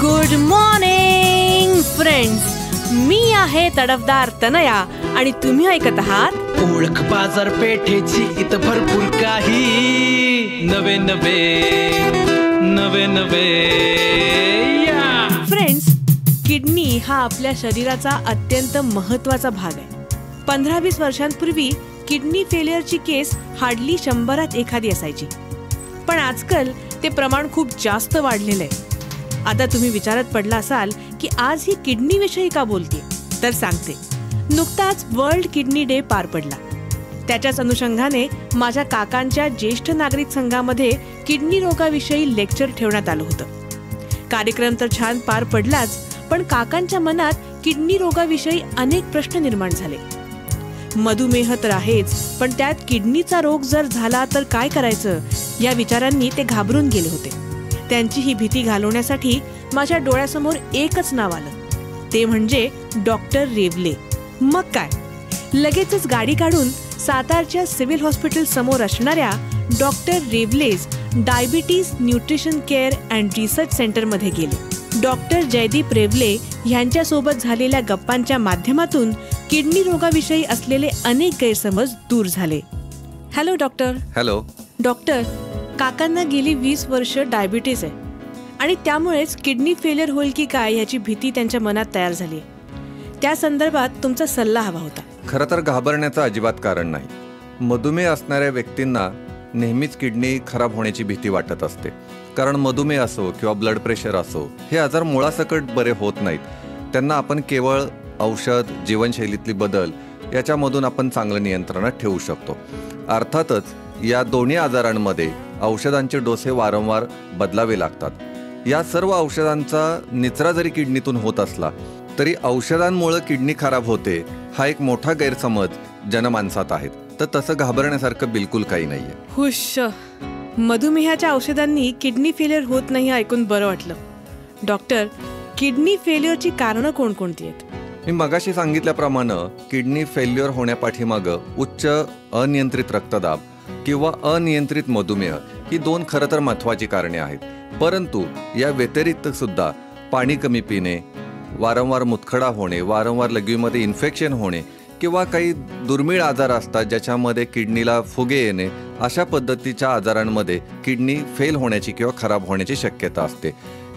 Good morning friends, मी आहे तडफदार तनया आणि तुम्ही ऐकत आहात ओळख बाजारपेठेची इथं भरपूर काही नवे नवे या फ्रेंड्स. किडनी हा आपल्या शरीराचा अत्यंत महत्त्वाचा भाग आहे. 15-20 वर्षांपूर्वी किडनी फेलियरची केस हार्डली 100त एखादी असायची, पण आजकाल ते प्रमाण खूप जास्त वाढलेलं आहे. आता तुम्ही विचारत पडला असाल की आज ही किडनी विषयी का बोलते, तर सांगते. नुकताच वर्ल्ड किडनी डे पार पडला. त्याच्याच अनुषंगाने माझ्या काकांच्या ज्येष्ठ नागरिक संघामध्ये किडनी रोगाविषयी लेक्चर ठेवण्यात आलं होतं. कार्यक्रम तर छान पार पडलाच, पण काकांच्या मनात किडनी रोगाविषयी अनेक प्रश्न निर्माण झाले. मधुमेह तर आहेच, पण त्यात किडनीचा रोग जर झाला तर काय करायचं या विचारांनी ते घाबरून गेले होते. त्यांची ही भीती घालवण्यासाठी माझ्या डोळ्यासमोर एकच नाव आलं, ते म्हणजे डॉक्टर रेवले. मग काय, लगेचच गाडी काढून सातारच्या सिव्हिल हॉस्पिटल समोर असणाऱ्या डॉक्टर रेवलेज diabetes nutrition care and research सेंटरमध्ये गेले. डॉक्टर जयदीप रेवले यांच्यासोबत झालेल्या गप्पांच्या माध्यमातून किडनी रोगाविषयी असलेले अनेक गैरसमज दूर झाले. Hello doctor. हॅलो डॉक्टर, काकांना गेली 20 वर्ष डायबिटीज आहे आणि त्यामुळेच किडनी फेलियर होईल की काय याची भीती त्यांच्या मनात तयार झाली. त्या संदर्भात तुमचा सल्ला हवा होता. खरं तर घाबरण्याचं अजिबात कारण नाही. मधुमेह असणाऱ्या व्यक्तींना नेहमीच किडनी खराब होण्याची भीती वाटत असते, कारण मधुमेह असो किंवा ब्लड प्रेशर असो, हे आजार मुळासकट बरे होत नाहीत. त्यांना आपण केवळ औषध, जीवनशैलीतली बदल याच्यामधून आपण चांगलं नियंत्रणात ठेवू शकतो. अर्थातच या दोन्ही आजारांमध्ये औषधांचे डोस हे वारंवार बदलावे लागतात. या सर्व औषधांचा निचरा जरी किडनीतून होत असला तरी औषधांमुळे किडनी खराब होते हा एक मोठा गैरसमज जनमानसात आहेत. तर तसं घाबरण्यासारखं बिलकुल काही नाहीये. हुश, मधुमेहाच्या औषधांनी किडनी फेलियर होत नाही ऐकून बरं वाटलं. डॉक्टर, किडनी फेलियरची कारणं कोणकोणती आहेत? मी मगाशी सांगितल्याप्रमाणे किडनी फेल्युअर होण्यापाठीमागं उच्च अनियंत्रित रक्तदाब किंवा अनियंत्रित मधुमेह ही 2 खरं तर महत्त्वाची कारणे आहेत. परंतु या व्यतिरिक्त सुद्धा पाणी कमी पिणे, वारंवार मुतखडा होणे, वारंवार लघवीमध्ये इन्फेक्शन होणे किंवा काही दुर्मिळ आजार असतात ज्याच्यामध्ये किडनीला फुगे येणे, अशा पद्धतीच्या आजारांमध्ये किडनी फेल होण्याची किंवा खराब होण्याची शक्यता असते.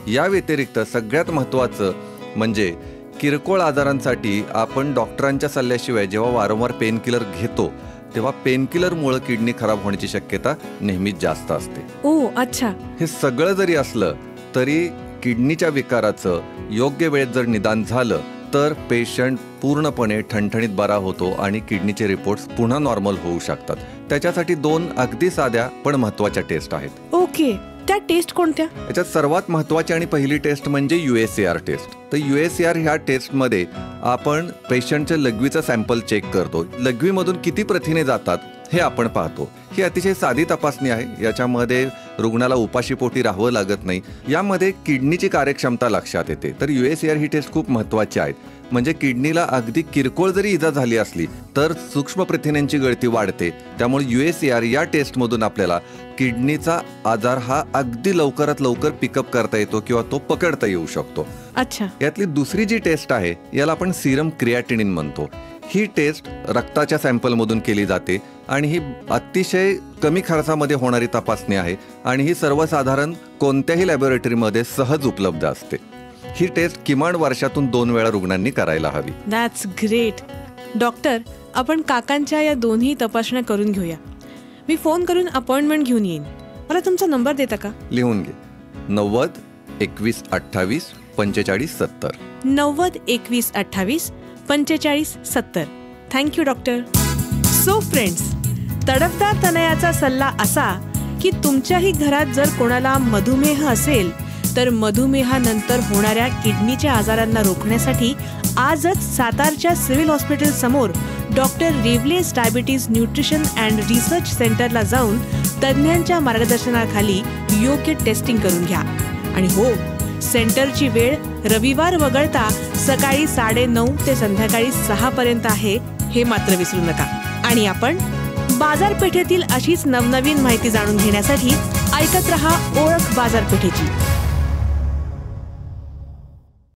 या व्यतिरिक्त सगळ्यात महत्त्वाचं म्हणजे किरकोळ आजारांसाठी आपण डॉक्टरांच्या सल्ल्याशिवाय जेव्हा वारंवार पेनकिलर घेतो तेव्हा पेनकिलरमुळे किडनी खराब होण्याची शक्यता नेहमीच जास्त असते. ओ अच्छा. हे सगळं जरी असलं तरी किडनीच्या विकाराचं योग्य वेळेत जर निदान झालं तर पेशंट पूर्णपणे ठणठणीत बरा होतो आणि किडनीचे रिपोर्ट्स पुन्हा नॉर्मल होऊ शकतात. त्याच्यासाठी 2 अगदी साध्या पण महत्त्वाच्या टेस्ट आहेत. ओके, त्या टेस्ट कोणत्या? याच्यात सर्वात महत्त्वाची आणि पहिली टेस्ट म्हणजे UACR टेस्ट. तर UACR ह्या टेस्टमध्ये आपण पेशंटचं लघवीचं सॅम्पल चेक करतो. लघवीमधून किती प्रथिने जातात हे आपण पाहतो. ही अतिशय साधी तपासणी आहे. याच्यामध्ये रुग्णाला उपाशीपोटी राहावं लागत नाही. यामध्ये किडनीची कार्यक्षमता लक्षात येते. तर UACR ही टेस्ट खूप महत्त्वाची आहे. म्हणजे किडनीला अगदी किरकोळ जरी इजा झाली असली तर सूक्ष्म प्रथिनांची गळती वाढते. त्यामुळे UACR या टेस्टमधून आपल्याला किडनीचा आजार हा अगदी लवकरात लवकर पिकअप करता येतो किंवा तो पकडता येऊ शकतो. अच्छा. यातली दुसरी जी टेस्ट आहे याला आपण सीरम क्रिएटिनिन म्हणतो. ही टेस्ट रक्ताच्या सॅम्पलमधून केली जाते आणि ही अतिशय कमी खर्चामध्ये होणारी तपासणी आहे आणि ही सर्वसाधारण कोणत्याही लॅबोरेटरीमध्ये सहज उपलब्ध असते. ही टेस्ट किमान वर्षातून 2 वेळा रुग्णांनी करायला हवी. That's great. डॉक्टर, आपण काकांच्या या दोन्ही तपासण्या करून घेऊया. मी फोन करून अपॉइंटमेंट घेऊन येईन. मला तुमचा नंबर देता का? लिहून घे. 90 21 28 45 70. 90 21 28 45 70. Thank you doctor. सो फ्रेंड्स, तडफदार तनयाचा सल्ला असा की तुमच्याही घरात जर कोणाला मधुमेह असेल तर मधुमेहानंतर होणाऱ्या किडनीच्या आजारांना रोखण्यासाठी आजच सातारच्या सिव्हिल हॉस्पिटल समोर डॉक्टर रेवलेज डायबिटीज न्यूट्रिशन अँड रिसर्च सेंटरला जाऊन तज्ज्ञांच्या मार्गदर्शनाखाली योग्य टेस्टिंग करून घ्या. आणि हो, सेंटरची वेळ रविवार वगळता सकाळी 9:30 ते संध्याकाळी 6 पर्यंत आहे, हे मात्र विसरू नका. आणि आपण बाजारपेठेतील अशीच नवनवीन माहिती जाणून घेण्यासाठी ऐकत रहा ओळख बाजारपेठेची.